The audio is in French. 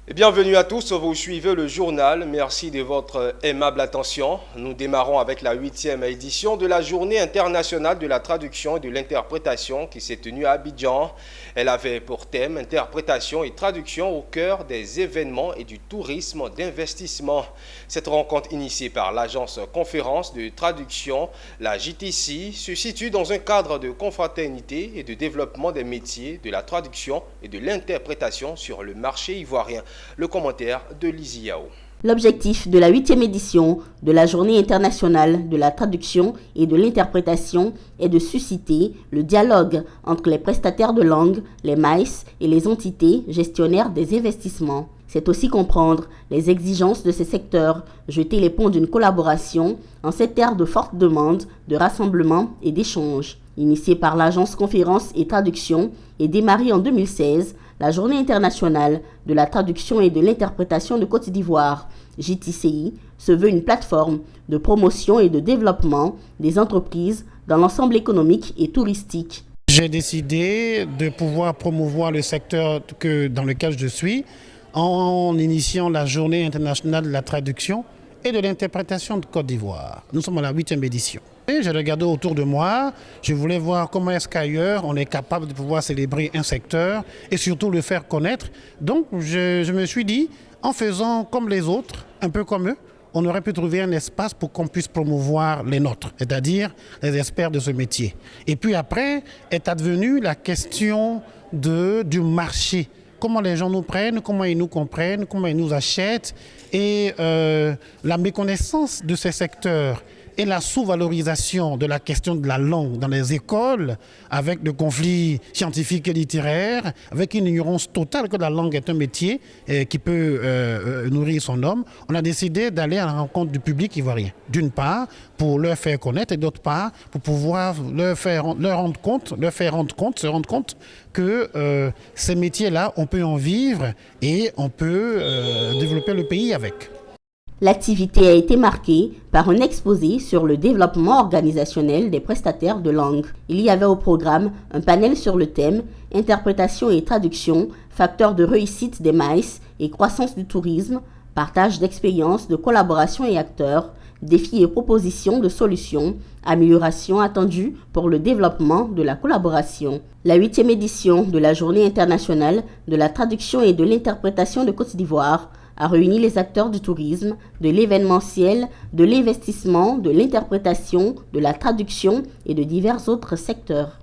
Et bienvenue à tous, vous suivez le journal, merci de votre aimable attention. Nous démarrons avec la 8e édition de la Journée internationale de la traduction et de l'interprétation qui s'est tenue à Abidjan. Elle avait pour thème interprétation et traduction au cœur des événements et du tourisme d'investissement. Cette rencontre initiée par l'agence conférence de traduction, la JTC, se situe dans un cadre de confraternité et de développement des métiers de la traduction et de l'interprétation sur le marché ivoirien. Le commentaire de Lizzy Yao. L'objectif de la 8e édition de la Journée internationale de la traduction et de l'interprétation est de susciter le dialogue entre les prestataires de langue, les MAIS et les entités gestionnaires des investissements. C'est aussi comprendre les exigences de ces secteurs, jeter les ponts d'une collaboration en cette ère de forte demande, de rassemblement et d'échange. Initiée par l'agence Conférence et Traduction et démarrée en 2016, la Journée internationale de la traduction et de l'interprétation de Côte d'Ivoire, JTCI, se veut une plateforme de promotion et de développement des entreprises dans l'ensemble économique et touristique. J'ai décidé de pouvoir promouvoir le secteur dans lequel je suis en initiant la Journée internationale de la traduction et de l'interprétation de Côte d'Ivoire. Nous sommes à la 8e édition. Et j'ai regardé autour de moi, je voulais voir comment est-ce qu'ailleurs on est capable de pouvoir célébrer un secteur et surtout le faire connaître. Donc je me suis dit, en faisant comme les autres, un peu comme eux, on aurait pu trouver un espace pour qu'on puisse promouvoir les nôtres, c'est-à-dire les experts de ce métier. Et puis après est advenue la question du marché. Comment les gens nous prennent, comment ils nous comprennent, comment ils nous achètent et la méconnaissance de ces secteurs et la sous-valorisation de la question de la langue dans les écoles avec le conflit scientifique et littéraire, avec une ignorance totale que la langue est un métier qui peut nourrir son homme, on a décidé d'aller à la rencontre du public ivoirien. D'une part, pour leur faire connaître et d'autre part, pour pouvoir se rendre compte que ces métiers-là, on peut en vivre et on peut développer le pays avec. L'activité a été marquée par un exposé sur le développement organisationnel des prestataires de langue. Il y avait au programme un panel sur le thème « Interprétation et traduction, facteurs de réussite des MAIS et croissance du tourisme, partage d'expériences, de collaboration et acteurs, défis et propositions de solutions, améliorations attendues pour le développement de la collaboration ». La 8e édition de la Journée internationale de la traduction et de l'interprétation de Côte d'Ivoire a réuni les acteurs du tourisme, de l'événementiel, de l'investissement, de l'interprétation, de la traduction et de divers autres secteurs.